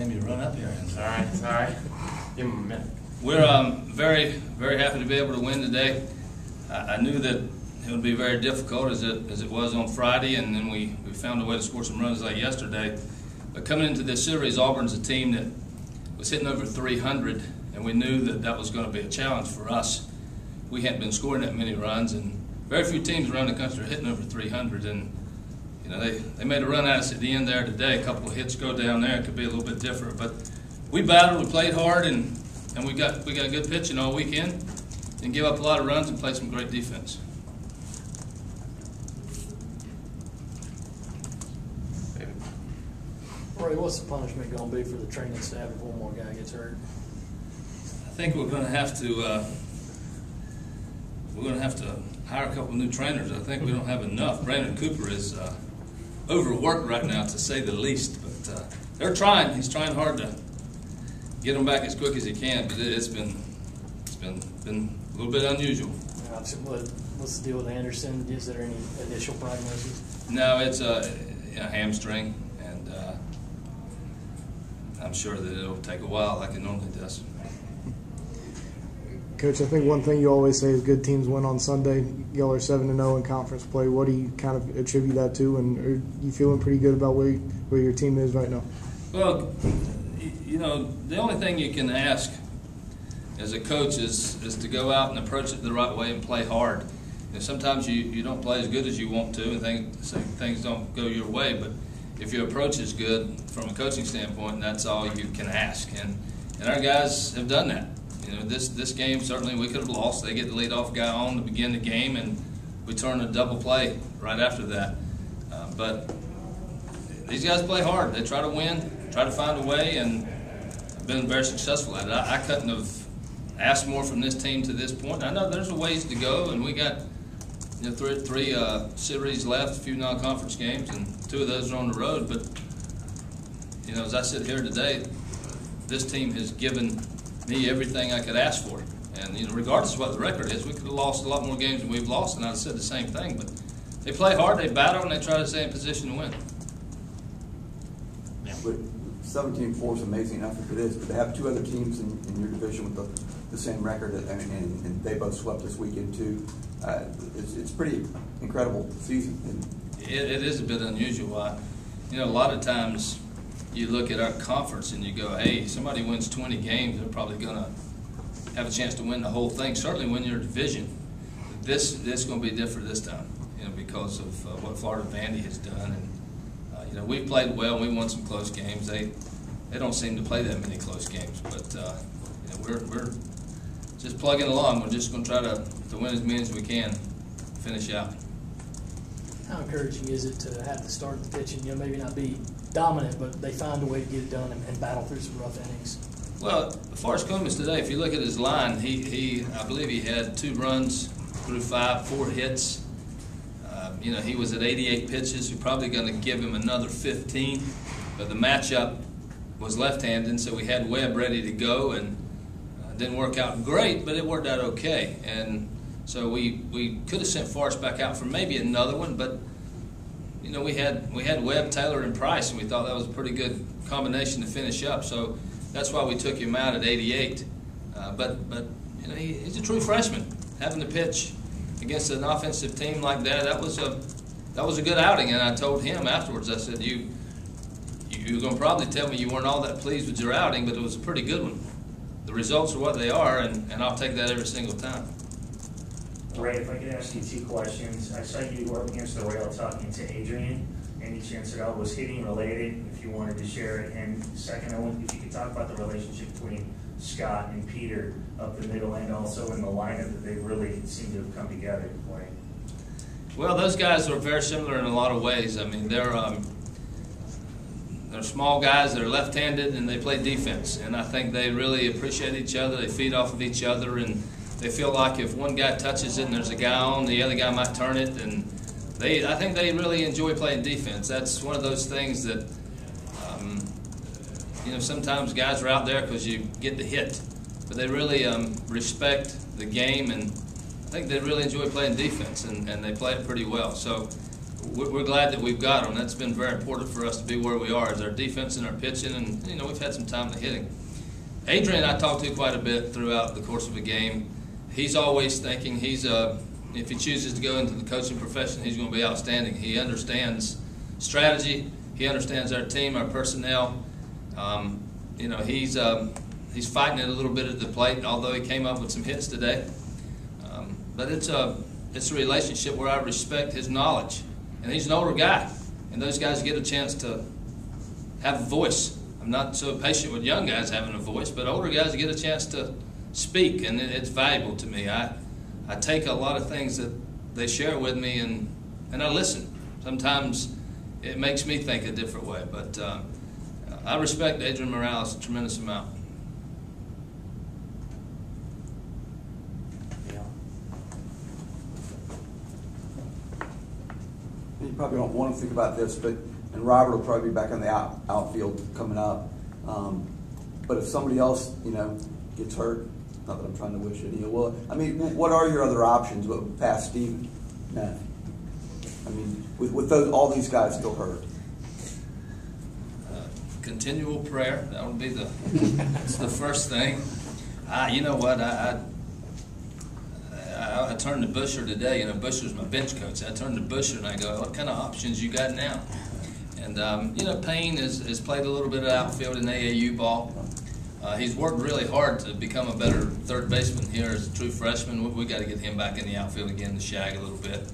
time you run up here. It's all right. Give him a minute. We're very, very happy to be able to win today. I knew that it would be very difficult as it was on Friday, and then we found a way to score some runs like yesterday. But coming into this series, Auburn's a team that was hitting over 300, and we knew that that was going to be a challenge for us. We hadn't been scoring that many runs, and very few teams around the country are hitting over 300. And you know, they made a run at us at the end there today. A couple of hits go down there. It could be a little bit different, but we battled, we played hard, and we got good pitching all weekend, and give up a lot of runs and played some great defense. Ray, what's the punishment going to be for the training staff if one more guy gets hurt? I think we're going to have to hire a couple of new trainers. I think we don't have enough. Brandon Cooper is overworked right now, to say the least. But they're trying. He's trying hard to get them back as quick as he can. But it's been a little bit unusual. What's the deal with Anderson? Is there any initial prognosis? No, it's a hamstring, and I'm sure that it'll take a while, like it normally does. Coach, I think one thing you always say is good teams win on Sunday. Y'all are 7-0 in conference play. What do you kind of attribute that to, and are you feeling pretty good about where your team is right now? Well, you know, the only thing you can ask as a coach is to go out and approach it the right way and play hard. You know, sometimes you don't play as good as you want to, and things don't go your way. But if your approach is good from a coaching standpoint, that's all you can ask. And our guys have done that. You know, this game, certainly we could have lost. They get the leadoff guy on to begin the game, and we turn a double play right after that. But these guys play hard. They try to win, try to find a way, and have been very successful at it. I couldn't have asked more from this team to this point. I know there's a ways to go, and we got three series left, a few non-conference games, and 2 of those are on the road. But you know, as I sit here today, this team has given me everything I could ask for. And you know, regardless of what the record is, we could have lost a lot more games than we've lost, and I'd have said the same thing. But they play hard, they battle, and they try to stay in position to win. Yeah. But 17-4 is amazing enough if it is, but to have 2 other teams in your division with the same record, and they both swept this weekend too, it's pretty incredible season. It is a bit unusual. You know, a lot of times you look at our conference and you go, hey, somebody wins 20 games, they're probably going to have a chance to win the whole thing. Certainly win your division. This is going to be different this time, you know, because of what Florida Vandy has done. And you know, we've played well. We won some close games. They don't seem to play that many close games. But you know, we're just plugging along. We're just going to try to win as many as we can, finish out. How encouraging is it to have to start the pitching? You know, maybe not be dominant, but they find a way to get it done and battle through some rough innings. Well, as far as Columbus today, if you look at his line, I believe he had 2 runs through 4 hits. You know, he was at 88 pitches. We're probably going to give him another 15, but the matchup was left-handed, so we had Webb ready to go, and didn't work out great, but it worked out okay. And so we could have sent Forrest back out for maybe another one, but you know, we had Webb, Taylor, and Price, and we thought that was a pretty good combination to finish up. So that's why we took him out at 88. But you know, he's a true freshman. Having to pitch against an offensive team like that was a good outing. And I told him afterwards, I said, you're going to probably tell me you weren't all that pleased with your outing, but it was a pretty good one. The results are what they are, and I'll take that every single time. Ray, if I could ask you 2 questions. I saw you were up against the rail talking to Adrian. Any chance at all was hitting related, if you wanted to share it? And second, I wonder if you could talk about the relationship between Scott and Peter up the middle, and also in the lineup that they really seem to have come together to play. Well, those guys are very similar in a lot of ways. I mean, they're small guys that are left-handed, and they play defense. And I think they really appreciate each other. They feed off of each other, and they feel like if one guy touches it and there's a guy on, the other guy might turn it. And I think they really enjoy playing defense. That's one of those things that, you know, sometimes guys are out there because you get the hit, but they really respect the game, and I think they really enjoy playing defense, and they play it pretty well. So we're glad that we've got them. That's been very important for us to be where we are, is our defense and our pitching, and we've had some time to hitting. Adrian I talked to quite a bit throughout the course of a game. He's always thinking if he chooses to go into the coaching profession, he's going to be outstanding. He understands strategy. He understands our team, our personnel. He's fighting it a little bit at the plate, although he came up with some hits today. But it's a relationship where I respect his knowledge. And he's an older guy, and those guys get a chance to have a voice. I'm not so patient with young guys having a voice, but older guys get a chance to speak, and it's valuable to me. I take a lot of things that they share with me, and I listen. Sometimes it makes me think a different way, but I respect Adrian Morales a tremendous amount. You probably don't want to think about this, and Robert will probably be back in the outfield coming up. But if somebody else, gets hurt, not that I'm trying to wish any ill will. I mean, what are your other options past Steven? No. I mean, with all these guys still hurt. Continual prayer. That would be that's the first thing. You know what? I turned to Busher today. Busher's my bench coach. I turned to Busher and I go, "What kind of options you got now?" And Payne has played a little bit of outfield in AAU ball. He's worked really hard to become a better third baseman here as a true freshman. We got to get him back in the outfield again to shag a little bit.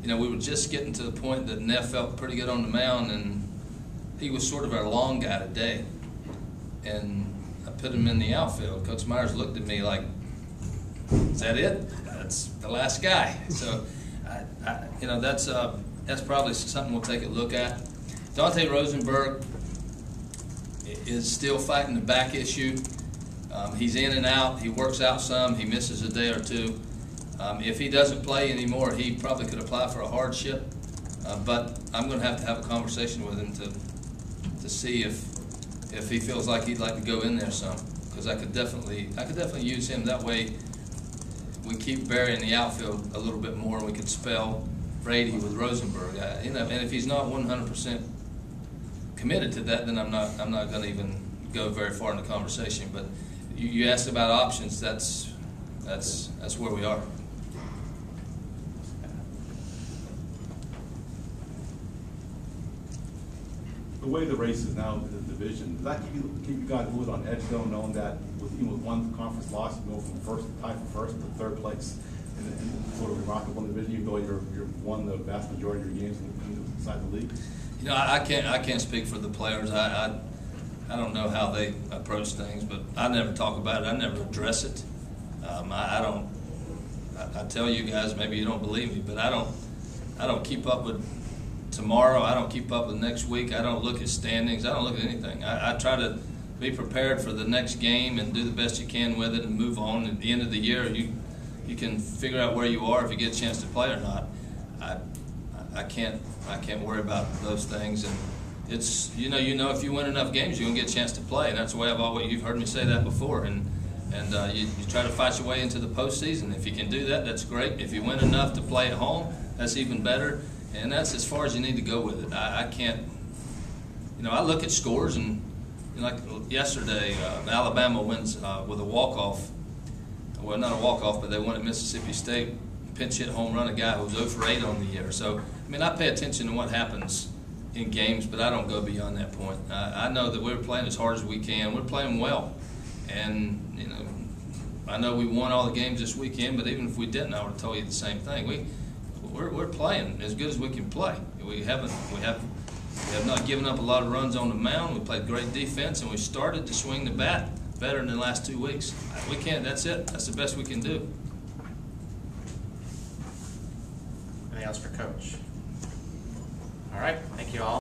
We were just getting to the point that Neff felt pretty good on the mound, and he was sort of our long guy today. And I put him in the outfield. Coach Myers looked at me like, "Is that it? That's the last guy." So, that's probably something we'll take a look at. Dante Rosenberg is still fighting the back issue. He's in and out. He works out some. He misses a day or two. If he doesn't play anymore, he probably could apply for a hardship. But I'm going to have a conversation with him to see if he feels like he'd like to go in there some, because I could definitely use him. That way we keep Barry in the outfield a little bit more, and we could spell Brady with Rosenberg. And if he's not 100% committed to that, then I'm not going to even go very far in the conversation. But you asked about options. That's where we are. The way the race is now in the division, does that keep you guys a little on edge, though, knowing that with one conference loss, you go from tie for first to third place in sort of a remarkable division, even though you're won the vast majority of your games inside the league? I can't speak for the players. I don't know how they approach things, but I never talk about it. I never address it. I tell you guys, maybe you don't believe me, but I don't keep up with tomorrow. I don't keep up with next week. I don't look at standings. I don't look at anything. I try to be prepared for the next game and do the best you can with it and move on. At the end of the year, you can figure out where you are if you get a chance to play or not. I can't worry about those things. And it's if you win enough games, you're gonna get a chance to play. And that's the way you've heard me say that before. And you try to fight your way into the postseason. If you can do that, that's great. If you win enough to play at home, that's even better. And that's as far as you need to go with it. I can't, I look at scores, and like yesterday, Alabama wins with a walk-off. Well, not a walk-off, but they won at Mississippi State. Pinch hit home run, a guy who was 0 for 8 on the year. So, I pay attention to what happens in games, but I don't go beyond that point. I know that we're playing as hard as we can. We're playing well. And, I know we won all the games this weekend, but even if we didn't, I would have told you the same thing. We're playing as good as we can play. We have not given up a lot of runs on the mound. We played great defense, and we started to swing the bat better in the last 2 weeks. We can't. That's it. That's the best we can do. Anything else for Coach? All right. Thank you all.